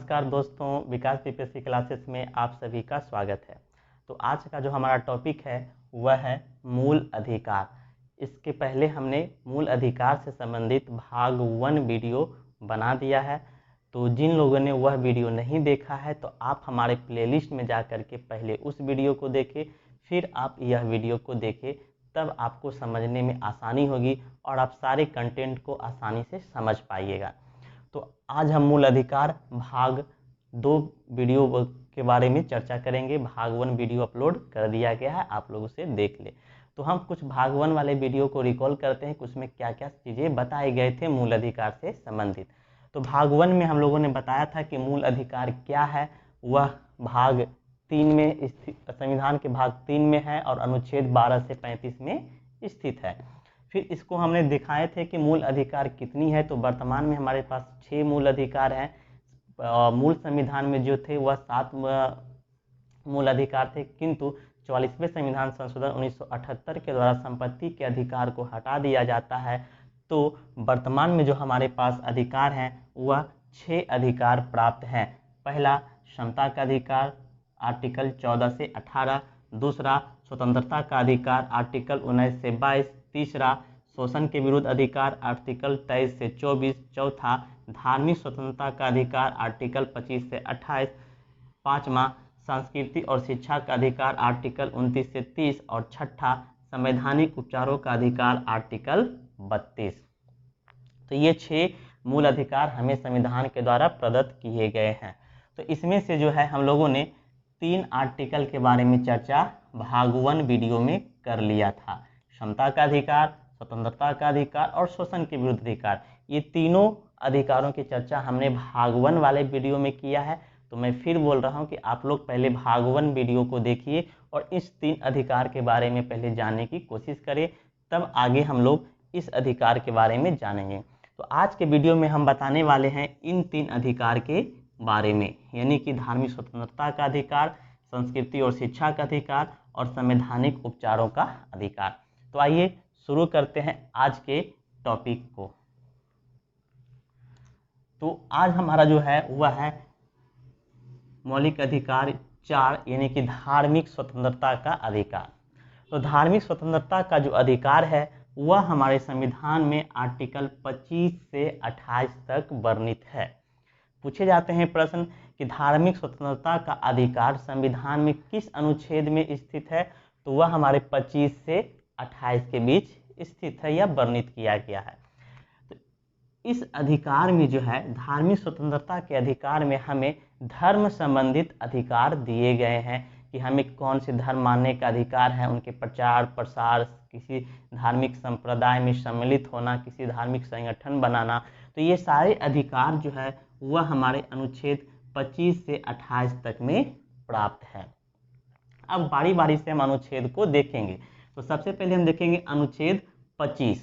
नमस्कार दोस्तों, विकास PPSC classes में आप सभी का स्वागत है। तो आज का जो हमारा टॉपिक है वह है मूल अधिकार। इसके पहले हमने मूल अधिकार से संबंधित भाग 1 वीडियो बना दिया है। तो जिन लोगों ने वह वीडियो नहीं देखा है तो आप हमारे प्लेलिस्ट में जा कर के पहले उस वीडियो को देखें, फिर आप यह वीडियो को देखें, तब आपको समझने में आसानी होगी और आप सारे कंटेंट को आसानी से समझ पाइएगा। तो आज हम मूल अधिकार भाग 2 वीडियो के बारे में चर्चा करेंगे। भाग 1 वीडियो अपलोड कर दिया गया है, आप लोग उसे देख ले। तो हम कुछ भाग 1 वाले वीडियो को रिकॉल करते हैं, कुछ में क्या क्या चीज़ें बताए गए थे मूल अधिकार से संबंधित। तो भाग 1 में हम लोगों ने बताया था कि मूल अधिकार क्या है, वह भाग 3 में संविधान के भाग 3 में है और अनुच्छेद 12 से 35 में स्थित है। फिर इसको हमने दिखाए थे कि मूल अधिकार कितनी है। तो वर्तमान में हमारे पास 6 मूल अधिकार हैं। मूल संविधान में जो थे वह 7 मूल अधिकार थे, किंतु 44वें संविधान संशोधन 1978 के द्वारा संपत्ति के अधिकार को हटा दिया जाता है। तो वर्तमान में जो हमारे पास अधिकार हैं वह 6 अधिकार प्राप्त हैं। पहला क्षमता का अधिकार आर्टिकल 14 से 18, दूसरा स्वतंत्रता का अधिकार आर्टिकल 19 से 22, तीसरा शोषण के विरुद्ध अधिकार आर्टिकल 23 से 24, चौथा धार्मिक स्वतंत्रता का अधिकार आर्टिकल 25 से 28, पांचवा संस्कृति और शिक्षा का अधिकार आर्टिकल 29 से 30 और छठा संवैधानिक उपचारों का अधिकार आर्टिकल 32। तो ये 6 मूल अधिकार हमें संविधान के द्वारा प्रदत्त किए गए हैं। तो इसमें से जो है हम लोगों ने 3 आर्टिकल के बारे में चर्चा भाग 1 वीडियो में कर लिया था। क्षमता का अधिकार, स्वतंत्रता का अधिकार और शोषण के विरुद्ध अधिकार, ये तीनों अधिकारों की चर्चा हमने भाग 1 वाले वीडियो में किया है। तो मैं फिर बोल रहा हूँ कि आप लोग पहले भाग 1 वीडियो को देखिए और इस 3 अधिकार के बारे में पहले जानने की कोशिश करें, तब आगे हम लोग इस अधिकार के बारे में जानेंगे। तो आज के वीडियो में हम बताने वाले हैं इन 3 अधिकार के बारे में, यानी कि धार्मिक स्वतंत्रता का अधिकार, संस्कृति और शिक्षा का अधिकार और संवैधानिक उपचारों का अधिकार। तो आइए शुरू करते हैं आज के टॉपिक को। तो आज हमारा जो है वह है मौलिक अधिकार 4, यानी कि धार्मिक स्वतंत्रता का अधिकार। तो धार्मिक स्वतंत्रता का जो अधिकार है वह हमारे संविधान में आर्टिकल 25 से 28 तक वर्णित है। पूछे जाते हैं प्रश्न कि धार्मिक स्वतंत्रता का अधिकार संविधान में किस अनुच्छेद में स्थित है, तो वह हमारे 25 से 28 के बीच स्थित है या वर्णित किया गया है। तो इस अधिकार में जो है धार्मिक स्वतंत्रता के अधिकार में हमें धर्म संबंधित अधिकार दिए गए हैं कि हमें कौन से धर्म मानने का अधिकार है, उनके प्रचार प्रसार, किसी धार्मिक संप्रदाय में सम्मिलित होना, किसी धार्मिक संगठन बनाना। तो ये सारे अधिकार जो है वह हमारे अनुच्छेद 25 से 28 तक में प्राप्त है। अब बारी बारी से हम अनुच्छेद को देखेंगे। तो सबसे पहले हम देखेंगे अनुच्छेद 25।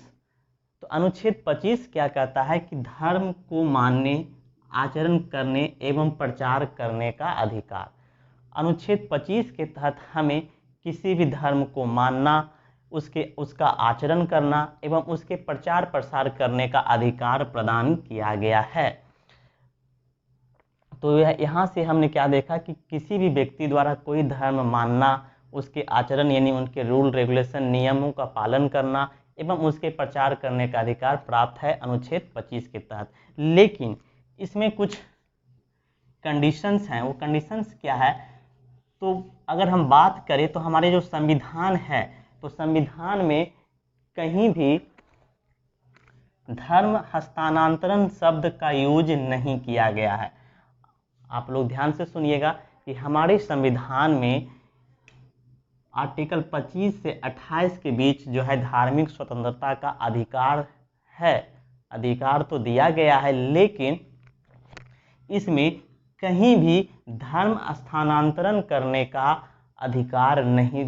तो अनुच्छेद 25 क्या कहता है कि धर्म को मानने, आचरण करने एवं प्रचार करने का अधिकार। अनुच्छेद 25 के तहत हमें किसी भी धर्म को मानना, उसका आचरण करना एवं उसके प्रचार प्रसार करने का अधिकार प्रदान किया गया है। तो यहाँ से हमने क्या देखा कि किसी भी व्यक्ति द्वारा कोई धर्म मानना, उसके आचरण यानी उनके रूल रेगुलेशन नियमों का पालन करना एवं उसके प्रचार करने का अधिकार प्राप्त है अनुच्छेद 25 के तहत। लेकिन इसमें कुछ कंडीशंस हैं। वो कंडीशंस क्या है, तो अगर हम बात करें तो हमारे जो संविधान है, तो संविधान में कहीं भी धर्म हस्तांतरण शब्द का यूज नहीं किया गया है। आप लोग ध्यान से सुनिएगा कि हमारे संविधान में आर्टिकल 25 से 28 के बीच जो है धार्मिक स्वतंत्रता का अधिकार है। अधिकार तो दिया गया है, लेकिन इसमें कहीं भी धर्म स्थानांतरण करने का अधिकार नहीं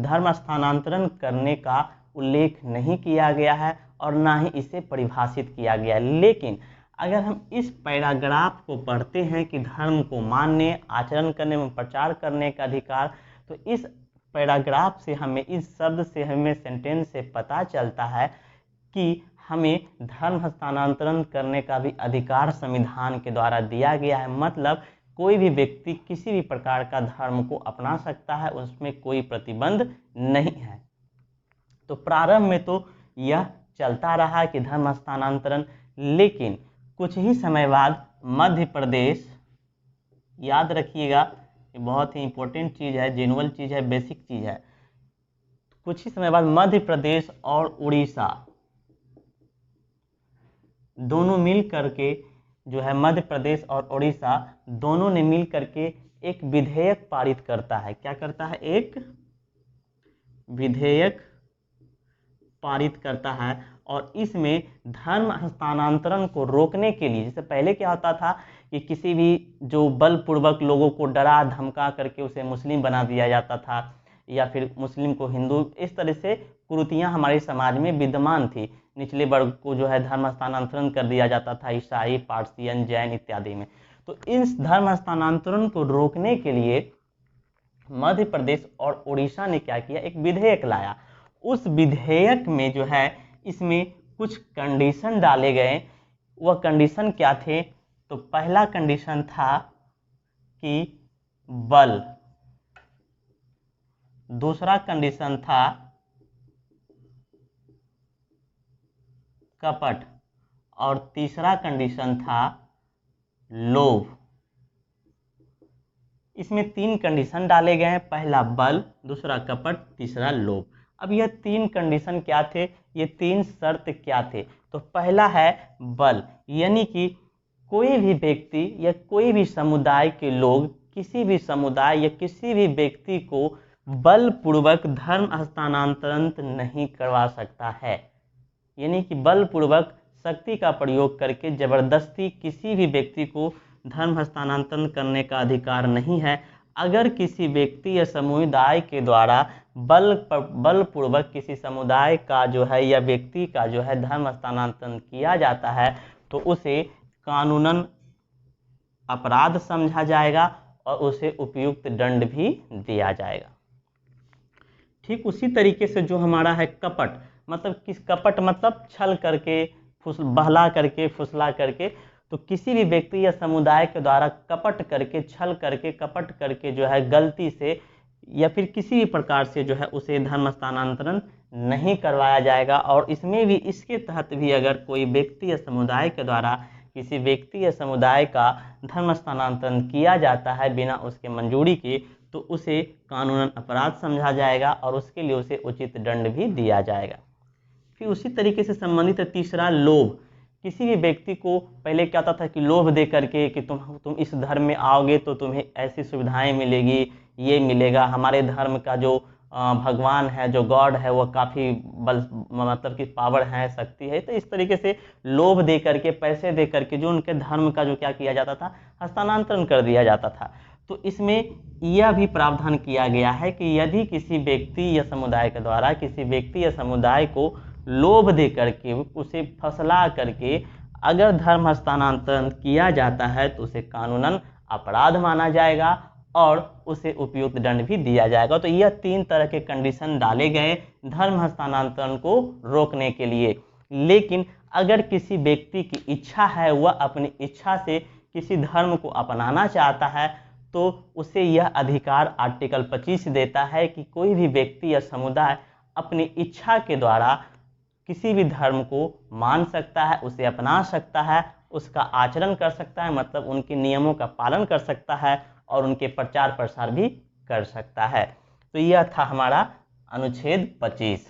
धर्म स्थानांतरण करने का उल्लेख नहीं किया गया है और ना ही इसे परिभाषित किया गया है। लेकिन अगर हम इस पैराग्राफ को पढ़ते हैं कि धर्म को मानने, आचरण करने एवं प्रचार करने का अधिकार, तो इस पैराग्राफ से हमें, इस शब्द से हमें, सेंटेंस से पता चलता है कि हमें धर्म हस्तांतरण करने का भी अधिकार संविधान के द्वारा दिया गया है। मतलब कोई भी व्यक्ति किसी भी प्रकार का धर्म को अपना सकता है, उसमें कोई प्रतिबंध नहीं है। तो प्रारंभ में तो यह चलता रहा कि धर्म हस्तांतरण, लेकिन कुछ ही समय बाद मध्य प्रदेश, याद रखिएगा ये बहुत ही इंपॉर्टेंट चीज़ है, जेनुअल चीज़ है, बेसिक चीज़ है। कुछ ही समय बाद मध्य प्रदेश और उड़ीसा दोनों मिल करके जो है, मध्य प्रदेश और उड़ीसा दोनों ने मिल करके एक विधेयक पारित करता है। क्या करता है? एक विधेयक पारित करता है। और इसमें धर्म हस्तांतरण को रोकने के लिए, जैसे पहले क्या होता था कि किसी भी जो बलपूर्वक लोगों को डरा धमका करके उसे मुस्लिम बना दिया जाता था, या फिर मुस्लिम को हिंदू, इस तरह से कुरीतियाँ हमारे समाज में विद्यमान थी। निचले वर्ग को जो है धर्म हस्तांतरण कर दिया जाता था, ईसाई, पारसियन, जैन इत्यादि में। तो इस धर्म हस्तांतरण को रोकने के लिए मध्य प्रदेश और उड़ीसा ने क्या किया? एक विधेयक लाया। उस विधेयक में जो है, इसमें कुछ कंडीशन डाले गए। वह कंडीशन क्या थे? तो पहला कंडीशन था कि बल, दूसरा कंडीशन था कपट, और तीसरा कंडीशन था लोभ। इसमें 3 कंडीशन डाले गए हैं, पहला बल, दूसरा कपट, तीसरा लोभ। अब यह 3 कंडीशन क्या थे? ये 3 शर्त क्या थे? तो पहला है बल, यानी कि कोई भी व्यक्ति या कोई भी समुदाय के लोग किसी भी समुदाय या किसी भी व्यक्ति को बलपूर्वक धर्म हस्तांतरण नहीं करवा सकता है। यानी कि बलपूर्वक शक्ति का प्रयोग करके जबरदस्ती किसी भी व्यक्ति को धर्म हस्तांतरण करने का अधिकार नहीं है। अगर किसी व्यक्ति या समुदाय के द्वारा बलपूर्वक किसी समुदाय का जो है या व्यक्ति का जो है धर्म हस्तांतरण किया जाता है, तो उसे कानूनन अपराध समझा जाएगा और उसे उपयुक्त दंड भी दिया जाएगा। ठीक उसी तरीके से जो हमारा है कपट, मतलब किस कपट, मतलब छल करके, बहला करके, फुसला करके। तो किसी भी व्यक्ति या समुदाय के द्वारा कपट करके, छल करके, कपट करके जो है गलती से या फिर किसी भी प्रकार से जो है उसे धर्म हस्तांतरण नहीं करवाया जाएगा। और इसमें भी, इसके तहत भी अगर कोई व्यक्ति या समुदाय के द्वारा किसी व्यक्ति या समुदाय का धर्म हस्तांतरण किया जाता है बिना उसके मंजूरी के, तो उसे कानूनन अपराध समझा जाएगा और उसके लिए उसे उचित दंड भी दिया जाएगा। फिर उसी तरीके से संबंधित तीसरा लोभ। किसी भी व्यक्ति को पहले क्या होता था कि लोभ दे करके कि तुम इस धर्म में आओगे तो तुम्हें ऐसी सुविधाएं मिलेगी, ये मिलेगा, हमारे धर्म का जो भगवान है, जो गॉड है, वो काफ़ी बल, मतलब कि पावर है, शक्ति है। तो इस तरीके से लोभ दे करके, पैसे दे करके जो उनके धर्म का जो क्या किया जाता था, हस्तांतरण कर दिया जाता था। तो इसमें यह भी प्रावधान किया गया है कि यदि किसी व्यक्ति या समुदाय के द्वारा किसी व्यक्ति या समुदाय को लोभ दे करके, उसे फसला करके अगर धर्म हस्तांतरण किया जाता है, तो उसे कानूनन अपराध माना जाएगा और उसे उपयुक्त दंड भी दिया जाएगा। तो यह 3 तरह के कंडीशन डाले गए धर्म हस्तांतरण को रोकने के लिए। लेकिन अगर किसी व्यक्ति की इच्छा है, वह अपनी इच्छा से किसी धर्म को अपनाना चाहता है, तो उसे यह अधिकार आर्टिकल 25 देता है कि कोई भी व्यक्ति या समुदाय अपनी इच्छा के द्वारा किसी भी धर्म को मान सकता है, उसे अपना सकता है, उसका आचरण कर सकता है, मतलब उनके नियमों का पालन कर सकता है और उनके प्रचार प्रसार भी कर सकता है। तो यह था हमारा अनुच्छेद 25।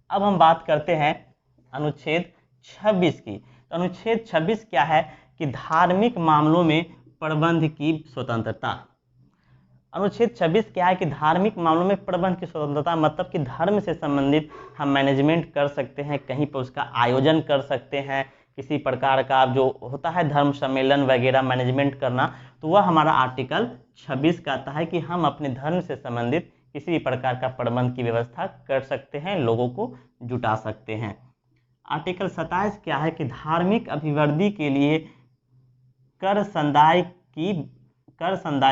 अब हम बात करते हैं अनुच्छेद 26 की। तो अनुच्छेद 26 क्या है कि धार्मिक मामलों में प्रबंध की स्वतंत्रता। अनुच्छेद 26 क्या है कि धार्मिक मामलों में प्रबंध की स्वतंत्रता, मतलब कि धर्म से संबंधित हम मैनेजमेंट कर सकते हैं, कहीं पर उसका आयोजन कर सकते हैं, किसी प्रकार का जो होता है धर्म सम्मेलन वगैरह मैनेजमेंट करना, तो वह हमारा आर्टिकल 26 कहता है कि हम अपने धर्म से संबंधित किसी भी प्रकार का प्रबंध की व्यवस्था कर सकते हैं, लोगों को जुटा सकते हैं। आर्टिकल 27 क्या है कि धार्मिक अभिवृद्धि के लिए कर संदाय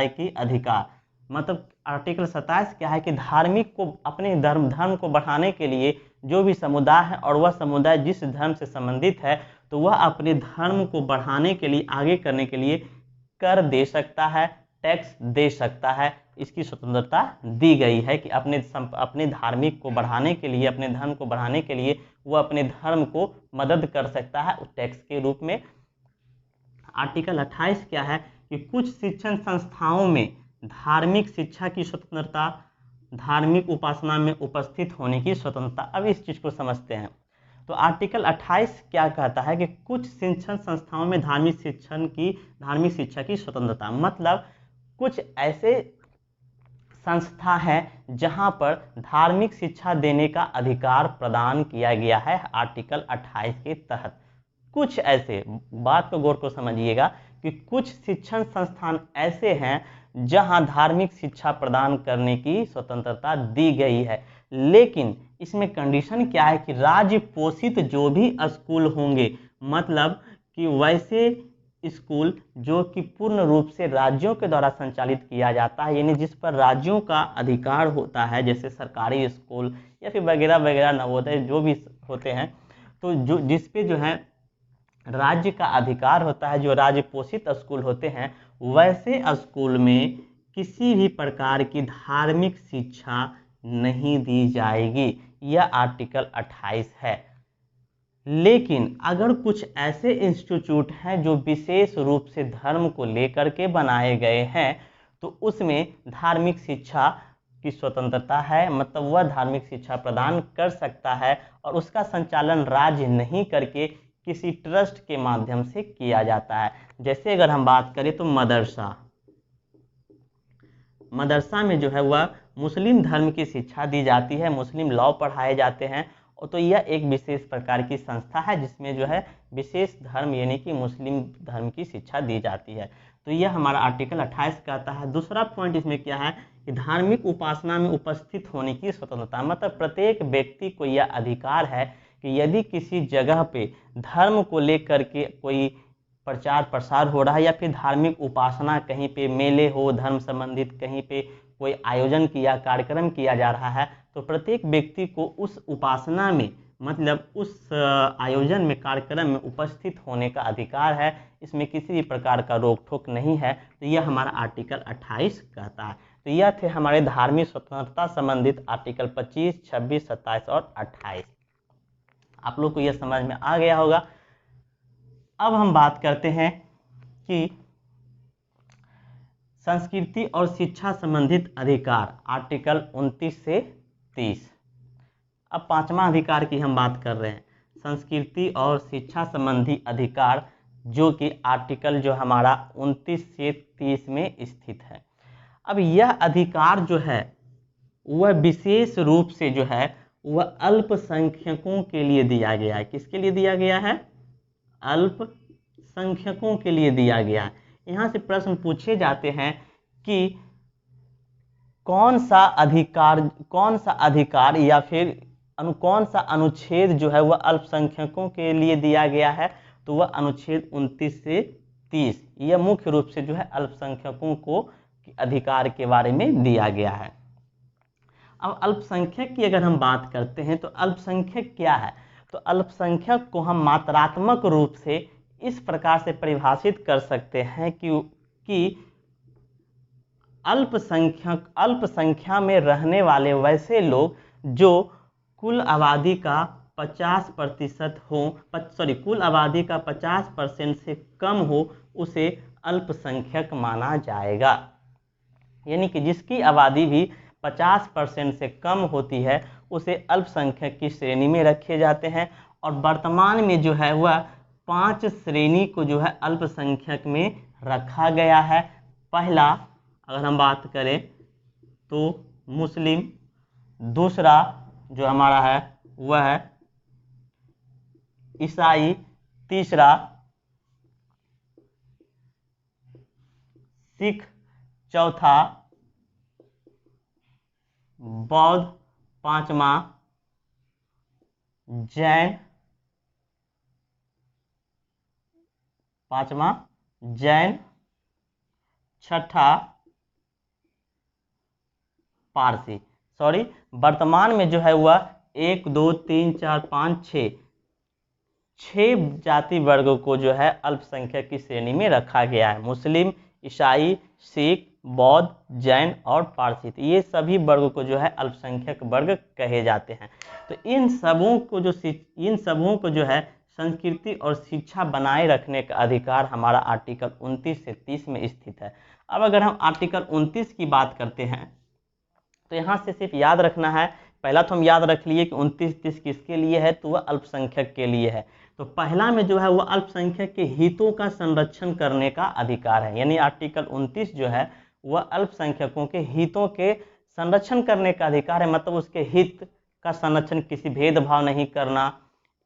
की अधिकार, मतलब आर्टिकल 27 क्या है कि धार्मिक को, अपने धर्म को बढ़ाने के लिए जो भी समुदाय है और वह समुदाय जिस धर्म से संबंधित है तो वह अपने धर्म को बढ़ाने के लिए, आगे करने के लिए कर दे सकता है, टैक्स दे सकता है। इसकी स्वतंत्रता दी गई है कि अपने धार्मिक को बढ़ाने के लिए, अपने धर्म को बढ़ाने के लिए वह अपने धर्म को मदद कर सकता है उस टैक्स के रूप में। आर्टिकल 28 क्या है कि कुछ शिक्षण संस्थाओं में धार्मिक शिक्षा की स्वतंत्रता, धार्मिक उपासना में उपस्थित होने की स्वतंत्रता। अब इस चीज को समझते हैं। तो आर्टिकल 28 क्या कहता है कि कुछ शिक्षण संस्थाओं में धार्मिक शिक्षा की स्वतंत्रता, मतलब कुछ ऐसे संस्था है जहां पर धार्मिक शिक्षा देने का अधिकार प्रदान किया गया है आर्टिकल 28 के तहत। कुछ ऐसे, बात को गौर को समझिएगा कि कुछ शिक्षण संस्थान ऐसे हैं जहां धार्मिक शिक्षा प्रदान करने की स्वतंत्रता दी गई है, लेकिन इसमें कंडीशन क्या है कि राज्य पोषित जो भी स्कूल होंगे, मतलब कि वैसे स्कूल जो कि पूर्ण रूप से राज्यों के द्वारा संचालित किया जाता है, यानी जिस पर राज्यों का अधिकार होता है, जैसे सरकारी स्कूल या फिर वगैरह वगैरह नवोदय जो भी होते हैं, तो जो जिस पे जो है राज्य का अधिकार होता है, जो राज्य पोषित स्कूल होते हैं, वैसे स्कूल में किसी भी प्रकार की धार्मिक शिक्षा नहीं दी जाएगी। यह आर्टिकल 28 है। लेकिन अगर कुछ ऐसे इंस्टीट्यूट हैं जो विशेष रूप से धर्म को लेकर के बनाए गए हैं, तो उसमें धार्मिक शिक्षा की स्वतंत्रता है, मतलब वह धार्मिक शिक्षा प्रदान कर सकता है और उसका संचालन राज्य नहीं करके किसी ट्रस्ट के माध्यम से किया जाता है। जैसे अगर हम बात करें तो मदरसा में जो है वह मुस्लिम धर्म की शिक्षा दी जाती है, मुस्लिम लॉ पढ़ाए जाते हैं। और तो यह एक विशेष प्रकार की संस्था है जिसमें जो है विशेष धर्म यानी कि मुस्लिम धर्म की शिक्षा दी जाती है। तो यह हमारा आर्टिकल 28 कहता है। दूसरा पॉइंट इसमें क्या है कि धार्मिक उपासना में उपस्थित होने की स्वतंत्रता, मतलब प्रत्येक व्यक्ति को यह अधिकार है कि यदि किसी जगह पे धर्म को लेकर के कोई प्रचार प्रसार हो रहा है या फिर धार्मिक उपासना, कहीं पे मेले हो धर्म संबंधित, कहीं पे कोई आयोजन किया, कार्यक्रम किया जा रहा है, तो प्रत्येक व्यक्ति को उस उपासना में, मतलब उस आयोजन में, कार्यक्रम में उपस्थित होने का अधिकार है। इसमें किसी भी प्रकार का रोक टोक नहीं है। तो यह हमारा आर्टिकल 28 कहता है। तो यह थे हमारे धार्मिक स्वतंत्रता संबंधित आर्टिकल 25, 26, 27 और 28। आप लोग को यह समझ में आ गया होगा। अब हम बात करते हैं कि संस्कृति और शिक्षा संबंधित अधिकार, आर्टिकल 29 से 30। अब पांचवा अधिकार की हम बात कर रहे हैं, संस्कृति और शिक्षा संबंधी अधिकार, जो कि आर्टिकल जो हमारा 29 से 30 में स्थित है। अब यह अधिकार जो है वह विशेष रूप से जो है वह अल्पसंख्यकों के लिए दिया गया है। किसके लिए दिया गया है? अल्पसंख्यकों के लिए दिया गया है। यहाँ से प्रश्न पूछे जाते हैं कि कौन सा अधिकार या फिर कौन सा अनुच्छेद जो है वह अल्पसंख्यकों के लिए दिया गया है? तो वह अनुच्छेद 29 से 30, यह मुख्य रूप से जो है अल्पसंख्यकों को अधिकार के बारे में दिया गया है। अब अल्पसंख्यक की अगर हम बात करते हैं तो अल्पसंख्यक क्या है? तो अल्पसंख्यक को हम मात्रात्मक रूप से इस प्रकार से परिभाषित कर सकते हैं कि अल्पसंख्या में रहने वाले वैसे लोग जो कुल आबादी का 50% हो, कुल आबादी का 50% से कम हो, उसे अल्पसंख्यक माना जाएगा। यानी कि जिसकी आबादी भी 50% से कम होती है उसे अल्पसंख्यक की श्रेणी में रखे जाते हैं। और वर्तमान में जो है वह 5 श्रेणी को जो है अल्पसंख्यक में रखा गया है। पहला अगर हम बात करें तो मुस्लिम, दूसरा जो हमारा है वह है ईसाई, तीसरा सिख, चौथा बौद्ध, पांचवा जैन, छठा पारसी। वर्तमान में जो है वह 1 2 3 4 5 6 जाति वर्गों को जो है अल्पसंख्यक की श्रेणी में रखा गया है। मुस्लिम, ईसाई, सिख, बौद्ध, जैन और पारसी, ये सभी वर्गों को जो है अल्पसंख्यक वर्ग कहे जाते हैं। तो इन सबों को जो है संस्कृति और शिक्षा बनाए रखने का अधिकार हमारा आर्टिकल 29 से 30 में स्थित है। अब अगर हम आर्टिकल 29 की बात करते हैं तो यहाँ से सिर्फ याद रखना है, पहला तो हम याद रख लिए कि 29-30 किसके लिए है, तो वह अल्पसंख्यक के लिए है। तो पहला में जो है वह अल्पसंख्यक के हितों का संरक्षण करने का अधिकार है, यानी आर्टिकल 29 जो है वह अल्पसंख्यकों के हितों के संरक्षण करने का अधिकार है, मतलब उसके हित का संरक्षण, किसी भेदभाव नहीं करना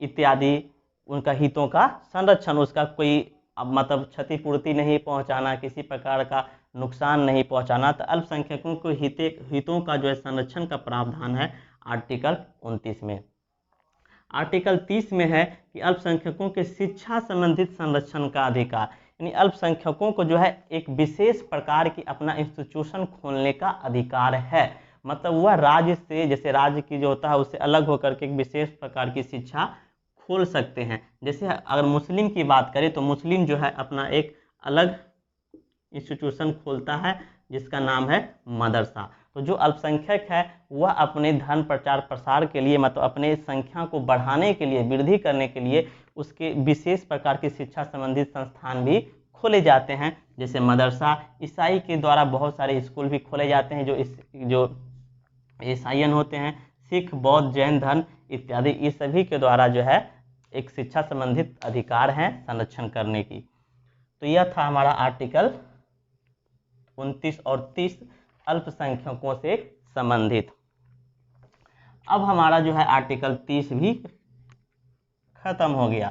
इत्यादि, उनका हितों का संरक्षण, उसका कोई मतलब क्षतिपूर्ति नहीं पहुंचाना, किसी प्रकार का नुकसान नहीं पहुंचाना। तो अल्पसंख्यकों को हितों का जो है संरक्षण का प्रावधान है आर्टिकल 29 में। आर्टिकल 30 में है कि अल्पसंख्यकों के शिक्षा संबंधित संरक्षण का अधिकार, यानी अल्पसंख्यकों को जो है एक विशेष प्रकार की अपना इंस्टीट्यूशन खोलने का अधिकार है, मतलब वह राज्य से, जैसे राज्य की जो होता है उससे अलग होकर के एक विशेष प्रकार की शिक्षा खोल सकते हैं। जैसे अगर मुस्लिम की बात करें तो मुस्लिम जो है अपना एक अलग इंस्टीट्यूशन खोलता है जिसका नाम है मदरसा। तो जो अल्पसंख्यक है वह अपने धर्म प्रचार प्रसार के लिए, मतलब अपने संख्या को बढ़ाने के लिए, वृद्धि करने के लिए उसके विशेष प्रकार की शिक्षा संबंधित संस्थान भी खोले जाते हैं, जैसे मदरसा। ईसाई के द्वारा बहुत सारे स्कूल भी खोले जाते हैं जो ईसाइयन होते हैं, सिख, बौद्ध, जैन धर्म इत्यादि, इस सभी के द्वारा जो है एक शिक्षा संबंधित अधिकार है संरक्षण करने की। तो यह था हमारा आर्टिकल 29 और 30 अल्पसंख्यकों से संबंधित। अब हमारा जो है आर्टिकल 30 भी खत्म हो गया।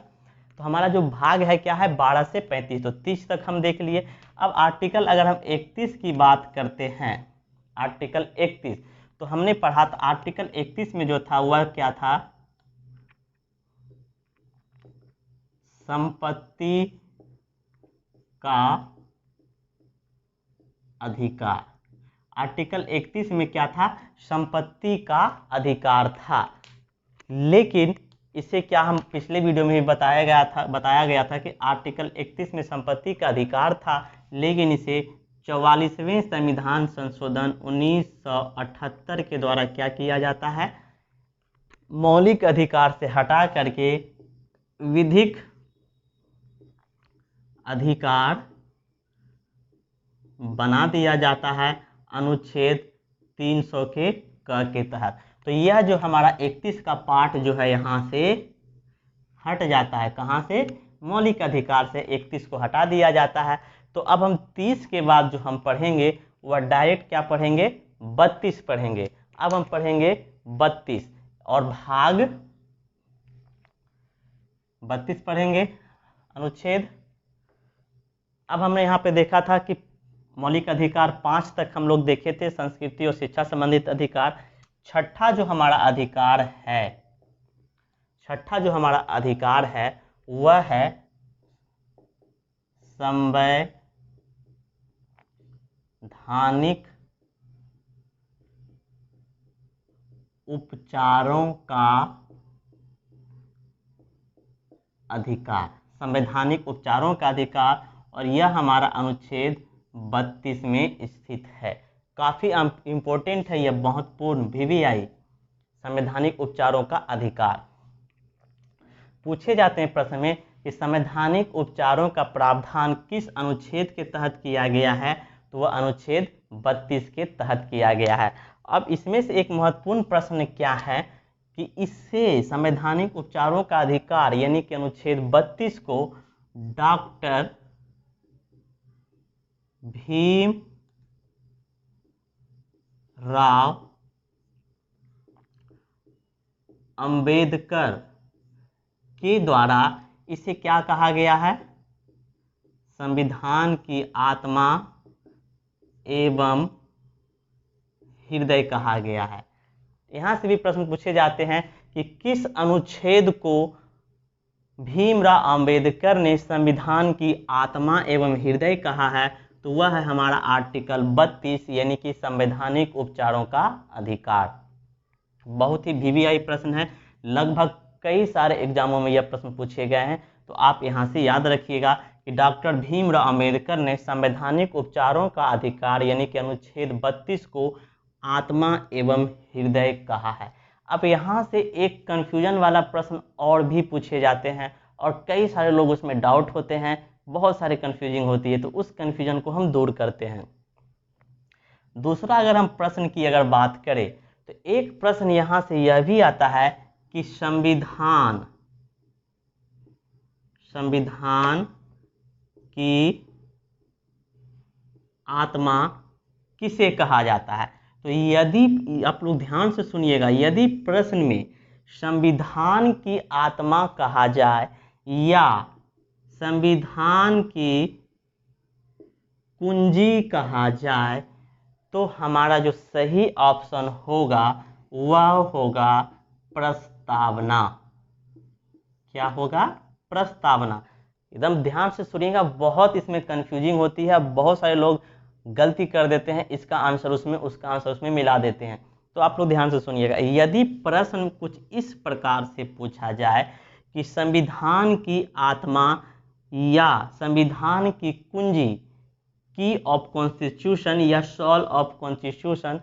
तो हमारा जो भाग है क्या है, 12 से 35, तो 30 तक हम देख लिए। अब आर्टिकल अगर हम 31 की बात करते हैं, आर्टिकल 31 तो हमने पढ़ा था, आर्टिकल 31 में जो था वह क्या था, संपत्ति का अधिकार। आर्टिकल 31 में क्या था, संपत्ति का अधिकार था, लेकिन इसे क्या हम पिछले वीडियो में भी बताया गया था कि आर्टिकल 31 में संपत्ति का अधिकार था, लेकिन इसे 44वें संविधान संशोधन 1978 के द्वारा क्या किया जाता है, मौलिक अधिकार से हटा करके विधिक अधिकार बना दिया जाता है अनुच्छेद 300 के क के तहत। तो यह जो हमारा 31 का पार्ट जो है यहाँ से हट जाता है, कहाँ से, मौलिक अधिकार से 31 को हटा दिया जाता है। तो अब हम 30 के बाद जो हम पढ़ेंगे वह डायरेक्ट क्या पढ़ेंगे, 32 पढ़ेंगे। अब हम पढ़ेंगे 32 और भाग 32 पढ़ेंगे अनुच्छेद। अब हमने यहाँ पे देखा था कि मौलिक अधिकार 5 तक हम लोग देखे थे, संस्कृति और शिक्षा संबंधित अधिकार। छठा जो हमारा अधिकार है वह है संवैधानिक उपचारों का अधिकार, संवैधानिक उपचारों का अधिकार, और यह हमारा अनुच्छेद 32 में स्थित है। काफ़ी इम्पोर्टेंट है, यह महत्वपूर्ण VVI, संवैधानिक उपचारों का अधिकार। पूछे जाते हैं प्रश्न में कि संवैधानिक उपचारों का प्रावधान किस अनुच्छेद के तहत किया गया है, तो वह अनुच्छेद 32 के तहत किया गया है। अब इसमें से एक महत्वपूर्ण प्रश्न क्या है कि इससे संवैधानिक उपचारों का अधिकार यानी कि अनुच्छेद 32 को डॉक्टर भीमराव अंबेडकर के द्वारा इसे क्या कहा गया है, संविधान की आत्मा एवं हृदय कहा गया है। यहाँ से भी प्रश्न पूछे जाते हैं कि किस अनुच्छेद को भीमराव अंबेडकर ने संविधान की आत्मा एवं हृदय कहा है, तो वह है हमारा आर्टिकल 32 यानी कि संवैधानिक उपचारों का अधिकार। बहुत ही वीवीआई प्रश्न है, लगभग कई सारे एग्जामों में यह प्रश्न पूछे गए हैं। तो आप यहाँ से याद रखिएगा कि डॉक्टर भीमराव अंबेडकर ने संवैधानिक उपचारों का अधिकार यानी कि अनुच्छेद 32 को आत्मा एवं हृदय कहा है। अब यहाँ से एक कंफ्यूजन वाला प्रश्न और भी पूछे जाते हैं और कई सारे लोग उसमें डाउट होते हैं, बहुत सारी कंफ्यूजिंग होती है, तो उस कंफ्यूजन को हम दूर करते हैं। दूसरा अगर हम प्रश्न की अगर बात करें तो एक प्रश्न यहाँ से यह भी आता है कि संविधान की आत्मा किसे कहा जाता है। तो यदि आप लोग ध्यान से सुनिएगा, यदि प्रश्न में संविधान की आत्मा कहा जाए या संविधान की कुंजी कहा जाए तो हमारा जो सही ऑप्शन होगा वह होगा प्रस्तावना। क्या होगा? प्रस्तावना। एकदम ध्यान से सुनिएगा, बहुत इसमें कंफ्यूजिंग होती है, बहुत सारे लोग गलती कर देते हैं, इसका आंसर उसमें उसका आंसर उसमें मिला देते हैं। तो आप लोग ध्यान से सुनिएगा, यदि प्रश्न कुछ इस प्रकार से पूछा जाए कि संविधान की आत्मा या संविधान की कुंजी की ऑफ कॉन्स्टिट्यूशन या सोल ऑफ कॉन्स्टिट्यूशन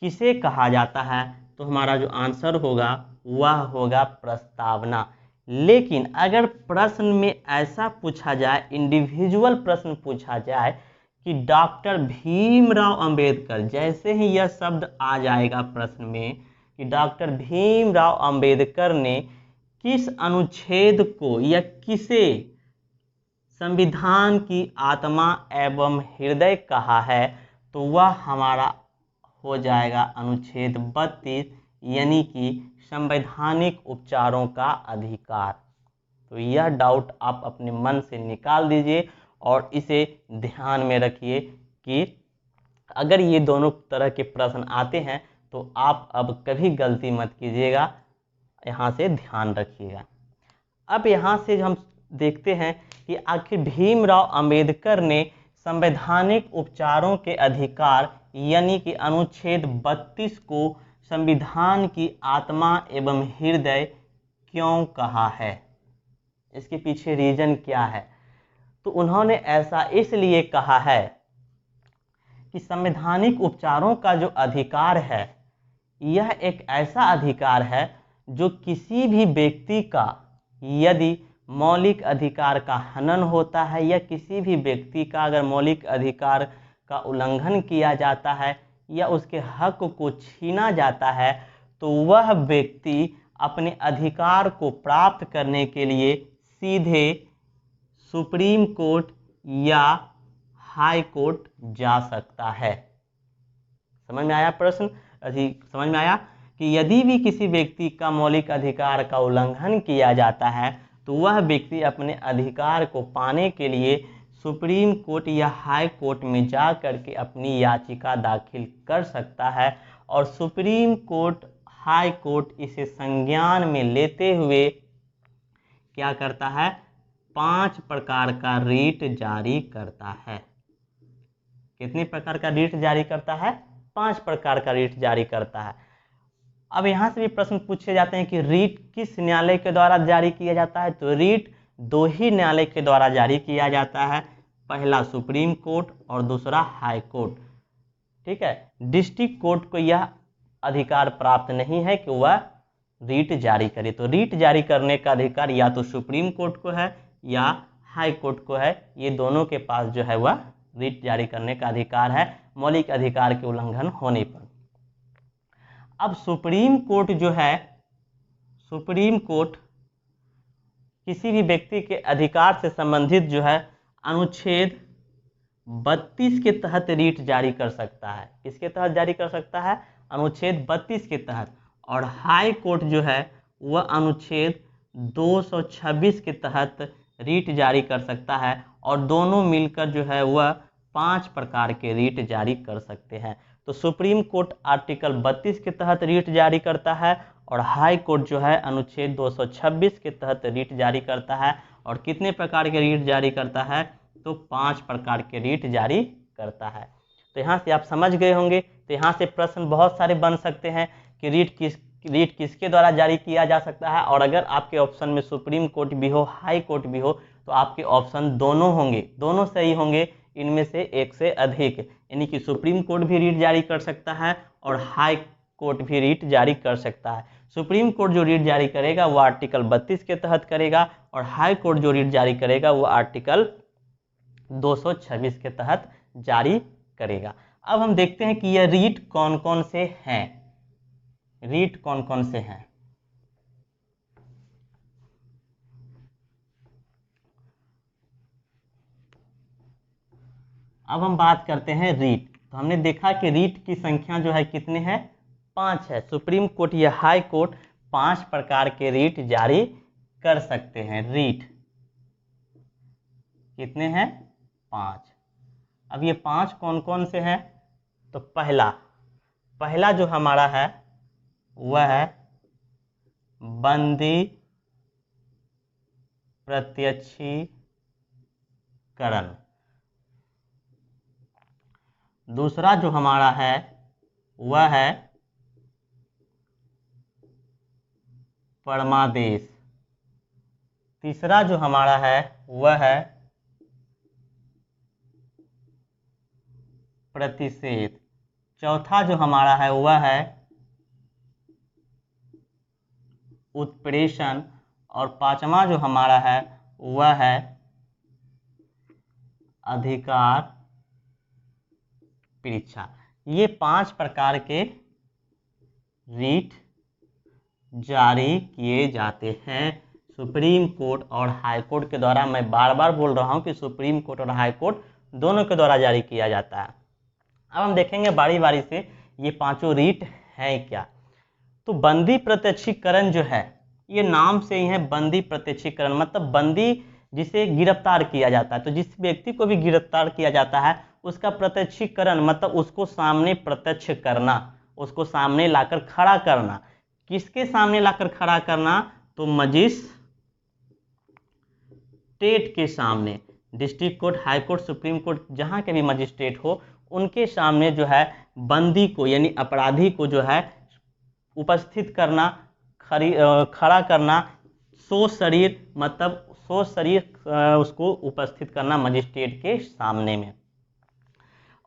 किसे कहा जाता है, तो हमारा जो आंसर होगा वह होगा प्रस्तावना। लेकिन अगर प्रश्न में ऐसा पूछा जाए, इंडिविजुअल प्रश्न पूछा जाए कि डॉक्टर भीमराव अंबेडकर, जैसे ही यह शब्द आ जाएगा प्रश्न में कि डॉक्टर भीमराव अंबेडकर ने किस अनुच्छेद को या किसे संविधान की आत्मा एवं हृदय कहा है, तो वह हमारा हो जाएगा अनुच्छेद 32 यानी कि संवैधानिक उपचारों का अधिकार। तो यह डाउट आप अपने मन से निकाल दीजिए और इसे ध्यान में रखिए कि अगर ये दोनों तरह के प्रश्न आते हैं तो आप अब कभी गलती मत कीजिएगा, यहाँ से ध्यान रखिएगा। अब यहाँ से हम देखते हैं कि आखिर भीमराव अंबेडकर ने संवैधानिक उपचारों के अधिकार यानी कि अनुच्छेद 32 को संविधान की आत्मा एवं हृदय क्यों कहा है, इसके पीछे रीजन क्या है। तो उन्होंने ऐसा इसलिए कहा है कि संवैधानिक उपचारों का जो अधिकार है यह एक ऐसा अधिकार है जो किसी भी व्यक्ति का यदि मौलिक अधिकार का हनन होता है या किसी भी व्यक्ति का अगर मौलिक अधिकार का उल्लंघन किया जाता है या उसके हक को छीना जाता है तो वह व्यक्ति अपने अधिकार को प्राप्त करने के लिए सीधे सुप्रीम कोर्ट या हाई कोर्ट जा सकता है। समझ में आया प्रश्न? समझ में आया कि यदि भी किसी व्यक्ति का मौलिक अधिकार का उल्लंघन किया जाता है तो वह व्यक्ति अपने अधिकार को पाने के लिए सुप्रीम कोर्ट या हाई कोर्ट में जा करके अपनी याचिका दाखिल कर सकता है और सुप्रीम कोर्ट हाई कोर्ट इसे संज्ञान में लेते हुए क्या करता है, 5 प्रकार का रीट जारी करता है। कितने प्रकार का रीट जारी करता है? 5 प्रकार का रीट जारी करता है। अब यहाँ से भी प्रश्न पूछे जाते हैं कि रीट किस न्यायालय के द्वारा जारी किया जाता है। तो रीट 2 ही न्यायालय के द्वारा जारी किया जाता है, पहला सुप्रीम कोर्ट और दूसरा हाई कोर्ट। ठीक है, डिस्ट्रिक्ट कोर्ट को यह अधिकार प्राप्त नहीं है कि वह रीट जारी करे। तो रीट जारी करने का अधिकार या तो सुप्रीम कोर्ट को है या हाई कोर्ट को है, ये दोनों के पास जो है वह रीट जारी करने का अधिकार है मौलिक अधिकार के उल्लंघन होने पर। अब सुप्रीम कोर्ट जो है, सुप्रीम कोर्ट किसी भी व्यक्ति के अधिकार से संबंधित जो है अनुच्छेद 32 के तहत रीट जारी कर सकता है। किसके तहत जारी कर सकता है? अनुच्छेद 32 के तहत। और हाई कोर्ट जो है वह अनुच्छेद 226 के तहत रीट जारी कर सकता है और दोनों मिलकर जो है वह 5 प्रकार के रीट जारी कर सकते हैं। तो सुप्रीम कोर्ट आर्टिकल 32 के तहत रीट जारी करता है और हाई कोर्ट जो है अनुच्छेद 226 के तहत रीट जारी करता है। और कितने प्रकार के रीट जारी करता है? तो 5 प्रकार के रीट जारी करता है। तो यहाँ से आप समझ गए होंगे। तो यहाँ से प्रश्न बहुत सारे बन सकते हैं कि रीट रीट किसके द्वारा जारी किया जा सकता है, और अगर आपके ऑप्शन में सुप्रीम कोर्ट भी हो, हाई कोर्ट भी हो, तो आपके ऑप्शन दोनों होंगे, दोनों सही होंगे, इनमें से एक से अधिक, यानी कि सुप्रीम कोर्ट भी रीट जारी कर सकता है और हाई कोर्ट भी रीट जारी कर सकता है। सुप्रीम कोर्ट जो रीट जारी करेगा वो आर्टिकल 32 के तहत करेगा, और हाई कोर्ट जो रीट जारी करेगा वो आर्टिकल 226 के तहत जारी करेगा। अब हम देखते हैं कि यह रीट कौन कौन से हैं, रीट कौन कौन से हैं। अब हम बात करते हैं रीट। तो हमने देखा कि रीट की संख्या जो है कितने हैं, 5 है। सुप्रीम कोर्ट या हाई कोर्ट 5 प्रकार के रीट जारी कर सकते हैं। रीट कितने हैं, 5। अब ये 5 कौन कौन से हैं, तो पहला जो हमारा है वह है बंदी प्रत्यक्षीकरण। दूसरा जो हमारा है वह है परमादेश। तीसरा जो हमारा है वह है प्रतिषेध। चौथा जो हमारा है वह है उत्प्रेषण। और पांचवा जो हमारा है वह है अधिकार परीक्षा। ये 5 प्रकार के रीट जारी किए जाते हैं सुप्रीम कोर्ट और हाई कोर्ट के द्वारा। मैं बार बार बोल रहा हूं कि सुप्रीम कोर्ट और हाई कोर्ट दोनों के द्वारा जारी किया जाता है। अब हम देखेंगे बारी बारी से ये पांचों रीट हैं क्या। तो बंदी प्रत्यक्षीकरण जो है, ये नाम से ही है बंदी प्रत्यक्षीकरण, मतलब बंदी जिसे गिरफ्तार किया जाता है। तो जिस व्यक्ति को भी गिरफ्तार किया जाता है उसका प्रत्यक्षीकरण मतलब उसको सामने प्रत्यक्ष करना, उसको सामने लाकर खड़ा करना। किसके सामने लाकर खड़ा करना, तो मजिस्ट्रेट के सामने। District court, high court, supreme court, जहाँ के भी मजिस्ट्रेट हो उनके सामने जो है बंदी को यानी अपराधी को जो है उपस्थित करना, खड़ा करना, सो शरीर मतलब सो शरीर उसको उपस्थित करना मजिस्ट्रेट के सामने में।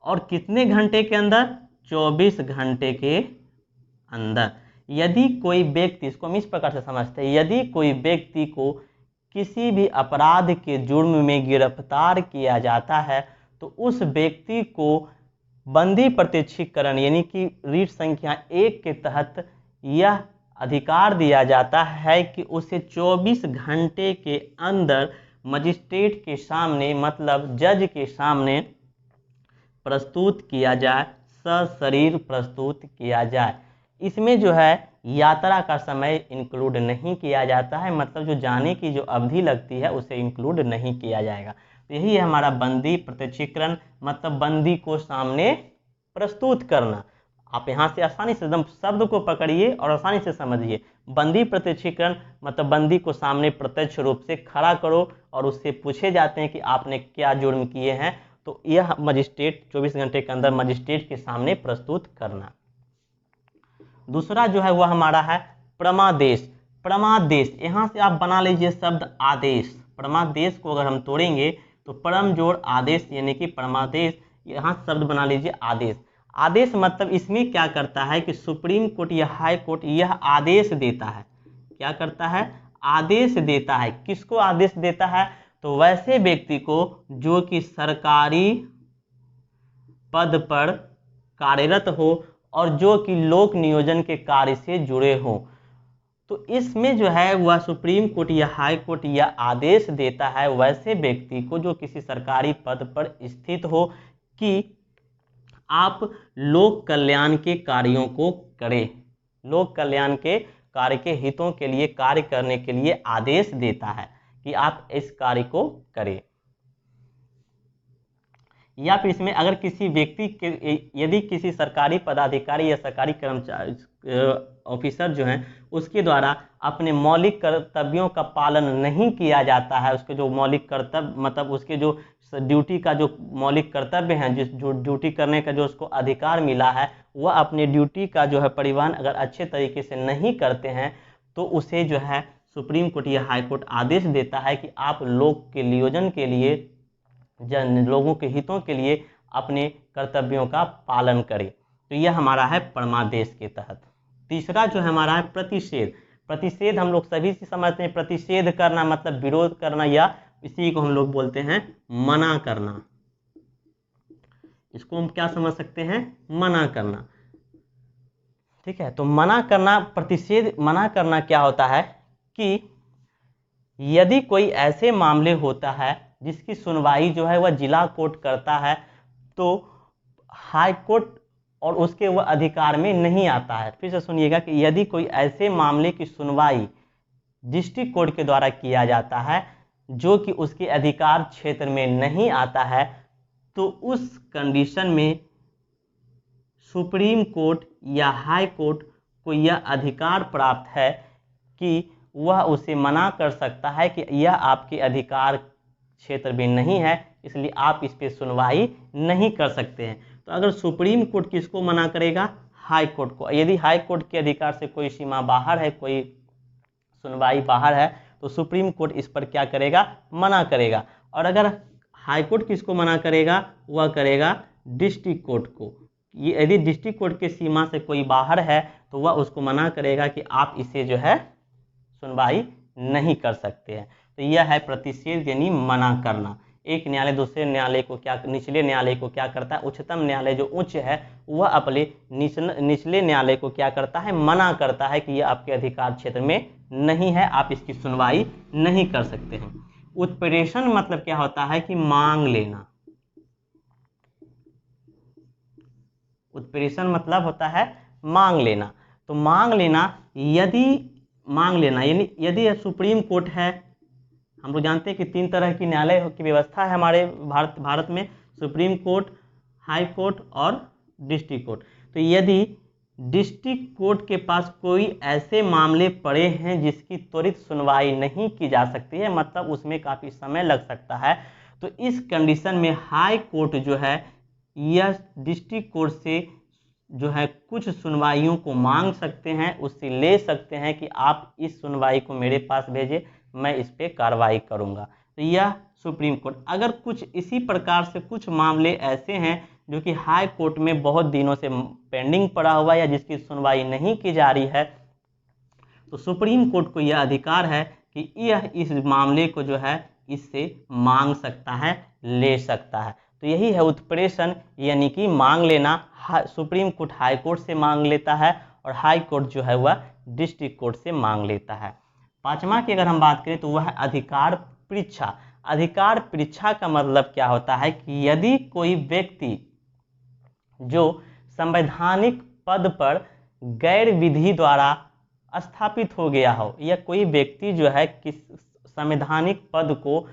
और कितने घंटे के अंदर, 24 घंटे के अंदर। यदि कोई व्यक्ति, इसको हम इस प्रकार से समझते हैं, यदि कोई व्यक्ति को किसी भी अपराध के जुर्म में गिरफ्तार किया जाता है तो उस व्यक्ति को बंदी प्रत्यक्षीकरण यानी कि रीट संख्या 1 के तहत यह अधिकार दिया जाता है कि उसे 24 घंटे के अंदर मजिस्ट्रेट के सामने मतलब जज के सामने प्रस्तुत किया जाए, सशरीर प्रस्तुत किया जाए। इसमें जो है यात्रा का समय इंक्लूड नहीं किया जाता है, मतलब जो जाने की जो अवधि लगती है उसे इंक्लूड नहीं किया जाएगा। तो यही है हमारा बंदी प्रत्यक्षीकरण, मतलब बंदी को सामने प्रस्तुत करना। आप यहाँ से आसानी से एकदम शब्द को पकड़िए और आसानी से समझिए। बंदी प्रत्यक्षीकरण मतलब बंदी को सामने प्रत्यक्ष रूप से खड़ा करो और उससे पूछे जाते हैं कि आपने क्या जुर्म किए हैं, तो यह मजिस्ट्रेट 24 घंटे के अंदर मजिस्ट्रेट के सामने प्रस्तुत करना। दूसरा जो है वह हमारा है प्रमादेश। प्रमादेश, यहाँ से आप बना लीजिए शब्द आदेश। प्रमादेश को अगर हम तोड़ेंगे तो परम जोड़ आदेश यानी कि प्रमादेश, यहाँ शब्द बना लीजिए आदेश। आदेश मतलब इसमें क्या करता है कि सुप्रीम कोर्ट या हाई कोर्ट यह आदेश देता है। क्या करता है, आदेश देता है। किसको आदेश देता है, तो वैसे व्यक्ति को जो कि सरकारी पद पर कार्यरत हो और जो कि लोक नियोजन के कार्य से जुड़े हो। तो इसमें जो है वह सुप्रीम कोर्ट या हाई कोर्ट यह आदेश देता है वैसे व्यक्ति को जो किसी सरकारी पद पर स्थित हो कि आप लोक कल्याण के कार्यों को करें, लोक कल्याण के कार्य के हितों के लिए कार्य करने के लिए आदेश देता है कि आप इस कार्य को करें। या फिर इसमें अगर किसी व्यक्ति के, यदि किसी सरकारी पदाधिकारी या सरकारी कर्मचारी ऑफिसर जो हैं उसके द्वारा अपने मौलिक कर्तव्यों का पालन नहीं किया जाता है, उसके जो मौलिक कर्तव्य मतलब उसके जो ड्यूटी का जो मौलिक कर्तव्य हैं, जिस जो ड्यूटी करने का जो उसको अधिकार मिला है, वह अपने ड्यूटी का जो है परिवहन अगर अच्छे तरीके से नहीं करते हैं तो उसे जो है सुप्रीम कोर्ट या हाई कोर्ट आदेश देता है कि आप लोग के नियोजन के लिए, लोगों के हितों के लिए अपने कर्तव्यों का पालन करें। तो यह हमारा है परमादेश के तहत। तीसरा जो हमारा है प्रतिषेध। प्रतिषेध हम लोग सभी से समझते हैं, प्रतिषेध करना मतलब विरोध करना, या इसी को हम लोग बोलते हैं मना करना। इसको हम क्या समझ सकते हैं, मना करना। ठीक है, तो मना करना, प्रतिषेध मना करना क्या होता है कि यदि कोई ऐसे मामले होता है जिसकी सुनवाई जो है वह जिला कोर्ट करता है, तो हाई कोर्ट और उसके वह अधिकार में नहीं आता है। फिर से सुनिएगा कि यदि कोई ऐसे मामले की सुनवाई डिस्ट्रिक्ट कोर्ट के द्वारा किया जाता है जो कि उसके अधिकार क्षेत्र में नहीं आता है, तो उस कंडीशन में सुप्रीम कोर्ट या हाई कोर्ट को यह अधिकार प्राप्त है कि वह उसे मना कर सकता है कि यह आपके अधिकार क्षेत्र में नहीं है, इसलिए आप इस पर सुनवाई नहीं कर सकते हैं। तो अगर सुप्रीम कोर्ट किसको मना करेगा, हाई कोर्ट को। यदि हाई कोर्ट के अधिकार से कोई सीमा बाहर है, कोई सुनवाई बाहर है, तो सुप्रीम कोर्ट इस पर क्या करेगा, मना करेगा। और अगर हाई कोर्ट किसको मना करेगा, वह करेगा डिस्ट्रिक्ट कोर्ट को। ये यदि डिस्ट्रिक्ट कोर्ट के सीमा से कोई बाहर है तो वह उसको मना करेगा कि आप इसे जो है सुनवाई नहीं कर सकते हैं। तो यह है प्रतिषेध यानी मना करना। एक न्यायालय दूसरे न्यायालय को क्या, निचले न्यायालय को क्या करता है, उच्चतम न्यायालय जो उच्च है वह अपने निचले न्यायालय को क्या करता है, मना करता है कि यह आपके अधिकार क्षेत्र में नहीं है, आप इसकी सुनवाई नहीं कर सकते हैं। उत्प्रेषण मतलब क्या होता है कि मांग लेना। उत्प्रेषण मतलब होता है मांग लेना। तो मांग लेना, यदि मांग लेना यानी यदि सुप्रीम कोर्ट है, हम लोग जानते हैं कि 3 तरह की न्यायालय की व्यवस्था है हमारे भारत में, सुप्रीम कोर्ट, हाई कोर्ट और डिस्ट्रिक्ट कोर्ट। तो यदि डिस्ट्रिक्ट कोर्ट के पास कोई ऐसे मामले पड़े हैं जिसकी त्वरित सुनवाई नहीं की जा सकती है, मतलब उसमें काफ़ी समय लग सकता है, तो इस कंडीशन में हाई कोर्ट जो है यह डिस्ट्रिक्ट कोर्ट से जो है कुछ सुनवाइयों को मांग सकते हैं, उससे ले सकते हैं कि आप इस सुनवाई को मेरे पास भेजें, मैं इस पे कार्रवाई करूंगा। तो यह सुप्रीम कोर्ट। अगर कुछ इसी प्रकार से कुछ मामले ऐसे हैं जो कि हाई कोर्ट में बहुत दिनों से पेंडिंग पड़ा हुआ है या जिसकी सुनवाई नहीं की जा रही है, तो सुप्रीम कोर्ट को यह अधिकार है कि यह इस मामले को जो है इससे मांग सकता है, ले सकता है। तो यही है उत्प्रेषण यानी कि मांग लेना। सुप्रीम कोर्ट हाई कोर्ट से मांग लेता है और हाई कोर्ट जो है वह डिस्ट्रिक्ट कोर्ट से मांग लेता है। पांचवा की अगर हम बात करें तो वह अधिकार परीक्षा। अधिकार परीक्षा का मतलब क्या होता है कि यदि कोई व्यक्ति जो संवैधानिक पद पर गैर विधि द्वारा स्थापित हो गया हो, या कोई व्यक्ति जो है किस संवैधानिक पद को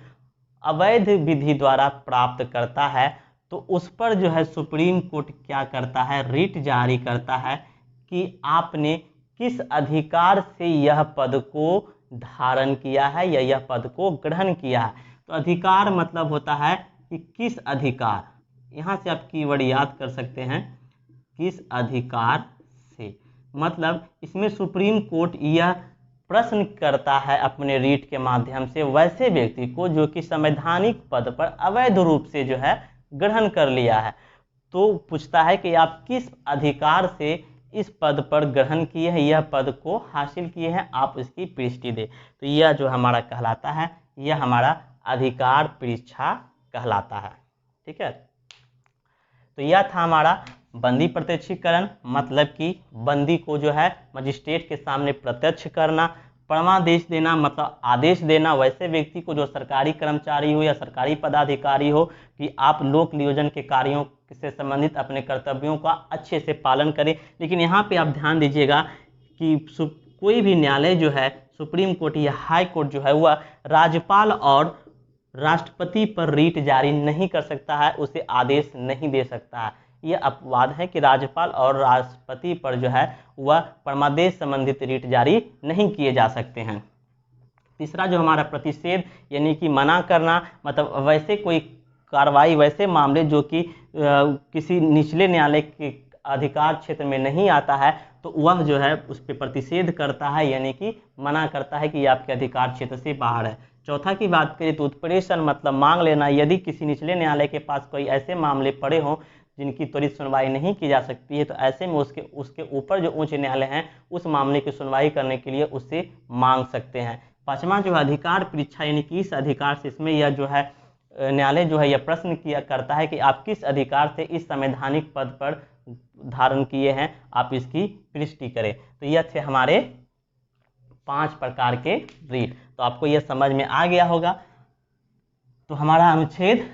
अवैध विधि द्वारा प्राप्त करता है, तो उस पर जो है सुप्रीम कोर्ट क्या करता है, रिट जारी करता है कि आपने किस अधिकार से यह पद को धारण किया है या यह पद को ग्रहण किया है। तो अधिकार मतलब होता है कि किस अधिकार, यहाँ से आप कीवर्ड याद कर सकते हैं, किस अधिकार से, मतलब इसमें सुप्रीम कोर्ट यह प्रश्न करता है अपने रीट के माध्यम से वैसे व्यक्ति को जो कि संवैधानिक पद पर अवैध रूप से जो है ग्रहण कर लिया है, तो पूछता है कि आप किस अधिकार से इस पद पर ग्रहण किए हैं, यह पद को हासिल किए हैं, आप इसकी पुष्टि दे। तो यह जो हमारा कहलाता है, यह हमारा अधिकार परीक्षा कहलाता है। ठीक है, तो यह था हमारा बंदी प्रत्यक्षीकरण, मतलब कि बंदी को जो है मजिस्ट्रेट के सामने प्रत्यक्ष करना। परमादेश देना मतलब आदेश देना वैसे व्यक्ति को जो सरकारी कर्मचारी हो या सरकारी पदाधिकारी हो कि आप लोक नियोजन के कार्यों से संबंधित अपने कर्तव्यों का अच्छे से पालन करें। लेकिन यहाँ पे आप ध्यान दीजिएगा कि कोई भी न्यायालय जो है, सुप्रीम कोर्ट या हाई कोर्ट जो है, वह राज्यपाल और राष्ट्रपति पर रीट जारी नहीं कर सकता है, उसे आदेश नहीं दे सकता है। यह अपवाद है कि राज्यपाल और राष्ट्रपति पर जो है वह परमादेश संबंधित रीट जारी नहीं किए जा सकते हैं। तीसरा जो हमारा प्रतिषेध यानी कि मना करना, मतलब वैसे कोई कार्रवाई, वैसे मामले जो कि किसी निचले न्यायालय के अधिकार क्षेत्र में नहीं आता है, तो वह जो है उस पर प्रतिषेध करता है, यानी कि मना करता है कि ये आपके अधिकार क्षेत्र से बाहर है। चौथा की बात करें तो उत्प्रेषण मतलब मांग लेना। यदि किसी निचले न्यायालय के पास कोई ऐसे मामले पड़े हों जिनकी त्वरित सुनवाई नहीं की जा सकती है, तो ऐसे में उसके ऊपर जो उच्च न्यायालय हैं उस मामले की सुनवाई करने के लिए उससे मांग सकते हैं। पांचवा जो है अधिकार परीक्षा, यानी कि इस अधिकार से, इसमें यह जो है न्यायालय जो है यह प्रश्न किया करता है कि आप किस अधिकार से इस संवैधानिक पद पर धारण किए हैं, आप इसकी पुष्टि करें। तो यह थे हमारे 5 प्रकार के रीट। तो आपको यह समझ में आ गया होगा। तो हमारा अनुच्छेद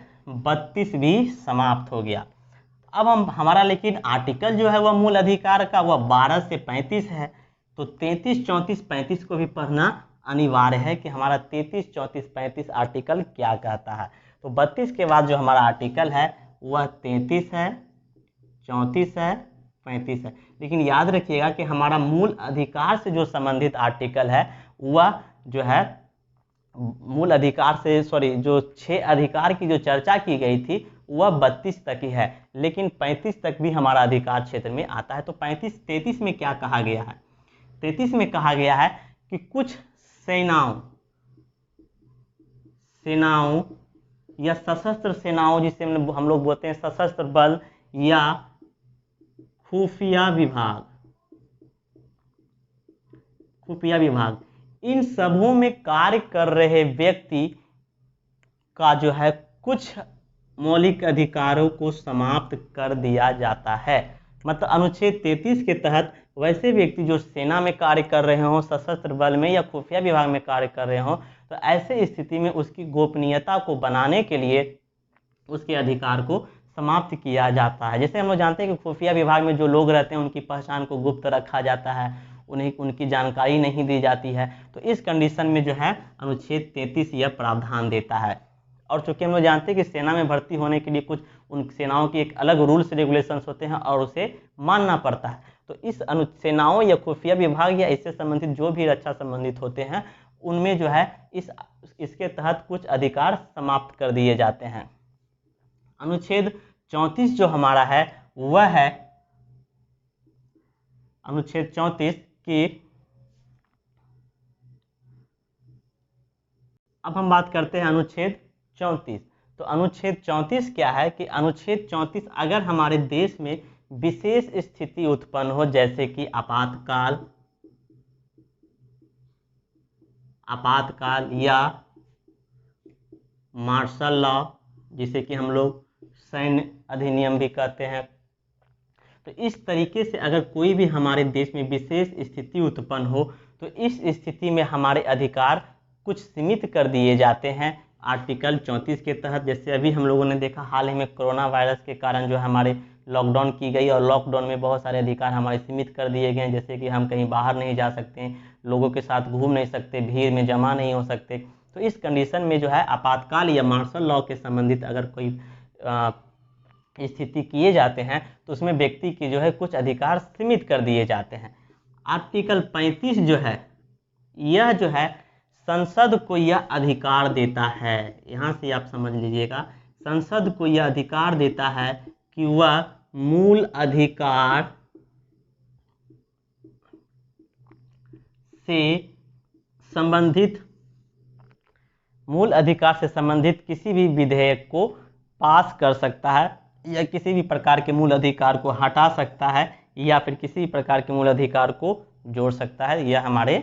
32 भी समाप्त हो गया। अब हमारा लेकिन आर्टिकल जो है वह मूल अधिकार का वह 12 से 35 है। तो 33, 34, 35 को भी पढ़ना अनिवार्य है कि हमारा 33, 34, 35 आर्टिकल क्या कहता है। तो 32 के बाद जो हमारा आर्टिकल है वह 33 है, 34 है, 35 है। लेकिन याद रखिएगा कि हमारा मूल अधिकार से जो संबंधित आर्टिकल है वह जो है मूल अधिकार से जो 6 अधिकार की जो चर्चा की गई थी वह 32 तक ही है, लेकिन 35 तक भी हमारा अधिकार क्षेत्र में आता है। तो 33 में क्या कहा गया है? 33 में कहा गया है कि कुछ सेनाओं या सशस्त्र सेनाओं, जिसे हम लोग बोलते हैं सशस्त्र बल या खुफिया विभाग, इन सबों में कार्य कर रहे व्यक्ति का जो है कुछ मौलिक अधिकारों को समाप्त कर दिया जाता है। मतलब अनुच्छेद 33 के तहत वैसे व्यक्ति जो सेना में कार्य कर रहे हों, सशस्त्र बल में या खुफिया विभाग में कार्य कर रहे हों, तो ऐसे स्थिति में उसकी गोपनीयता को बनाने के लिए उसके अधिकार को समाप्त किया जाता है। जैसे हम लोग जानते हैं कि खुफिया विभाग में जो लोग रहते हैं उनकी पहचान को गुप्त रखा जाता है, उन्हें उनकी जानकारी नहीं दी जाती है। तो इस कंडीशन में जो है अनुच्छेद 33 यह प्रावधान देता है। और चूंकि हम लोग जानते हैं कि सेना में भर्ती होने के लिए कुछ उन सेनाओं की एक अलग रूल्स रेगुलेशंस होते हैं और उसे मानना पड़ता है। तो इस सेनाओं या खुफिया विभाग या इससे संबंधित जो भी रक्षा संबंधित होते हैं उनमें जो है इसके तहत कुछ अधिकार समाप्त कर दिए जाते हैं। अनुच्छेद 34 जो हमारा है वह है अनुच्छेद 34 की, अब हम बात करते हैं अनुच्छेद 34। तो अनुच्छेद 34 क्या है कि अनुच्छेद 34 अगर हमारे देश में विशेष स्थिति उत्पन्न हो, जैसे कि आपातकाल या मार्शल लॉ, जिसे कि हम लोग सैन्य अधिनियम भी कहते हैं, तो इस तरीके से अगर कोई भी हमारे देश में विशेष स्थिति उत्पन्न हो तो इस स्थिति में हमारे अधिकार कुछ सीमित कर दिए जाते हैं आर्टिकल 34 के तहत। जैसे अभी हम लोगों ने देखा हाल ही में कोरोना वायरस के कारण जो हमारे लॉकडाउन की गई और लॉकडाउन में बहुत सारे अधिकार हमारे सीमित कर दिए गए, जैसे कि हम कहीं बाहर नहीं जा सकते, लोगों के साथ घूम नहीं सकते, भीड़ में जमा नहीं हो सकते। तो इस कंडीशन में जो है आपातकाल या मार्शल लॉ के संबंधित अगर कोई स्थिति किए जाते हैं तो उसमें व्यक्ति की जो है कुछ अधिकार सीमित कर दिए जाते हैं। आर्टिकल 35 जो है यह जो है संसद को यह अधिकार देता है, यहाँ से आप समझ लीजिएगा, संसद को यह अधिकार देता है कि वह मूल अधिकार से संबंधित किसी भी विधेयक को पास कर सकता है या किसी भी प्रकार के मूल अधिकार को हटा सकता है या फिर किसी भी प्रकार के मूल अधिकार को जोड़ सकता है। यह हमारे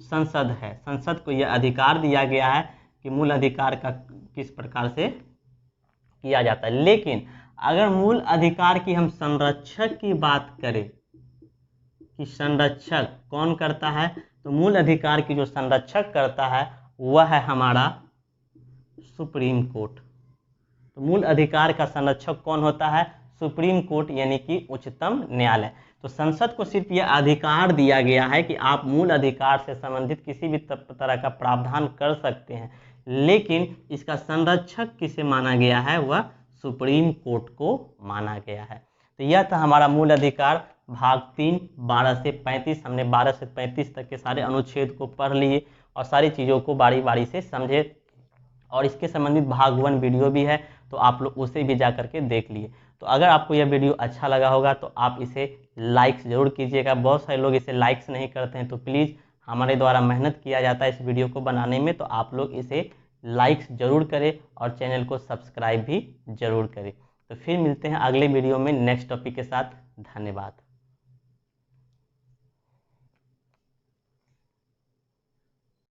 संसद है, संसद को यह अधिकार दिया गया है कि मूल अधिकार का किस प्रकार से किया जाता है। लेकिन अगर मूल अधिकार की हम संरक्षक की बात करें कि संरक्षक कौन करता है, तो मूल अधिकार की जो संरक्षक करता है वह है हमारा सुप्रीम कोर्ट। तो मूल अधिकार का संरक्षक कौन होता है? सुप्रीम कोर्ट यानी कि उच्चतम न्यायालय। तो संसद को सिर्फ यह अधिकार दिया गया है कि आप मूल अधिकार से संबंधित किसी भी तरह का प्रावधान कर सकते हैं, लेकिन इसका संरक्षक किसे माना गया है, वह सुप्रीम कोर्ट को माना गया है। तो यह था हमारा मूल अधिकार भाग 3 12 से 35। हमने 12 से 35 तक के सारे अनुच्छेद को पढ़ लिए और सारी चीज़ों को बारी बारी से समझे, और इसके संबंधित भाग 1 वीडियो भी है, तो आप लोग उसे भी जा करके देख लिए। तो अगर आपको यह वीडियो अच्छा लगा होगा तो आप इसे लाइक्स जरूर कीजिएगा। बहुत सारे लोग इसे लाइक्स नहीं करते हैं, तो प्लीज़, हमारे द्वारा मेहनत किया जाता है इस वीडियो को बनाने में, तो आप लोग इसे लाइक्स जरूर करें और चैनल को सब्सक्राइब भी जरूर करें। तो फिर मिलते हैं अगले वीडियो में नेक्स्ट टॉपिक के साथ। धन्यवाद।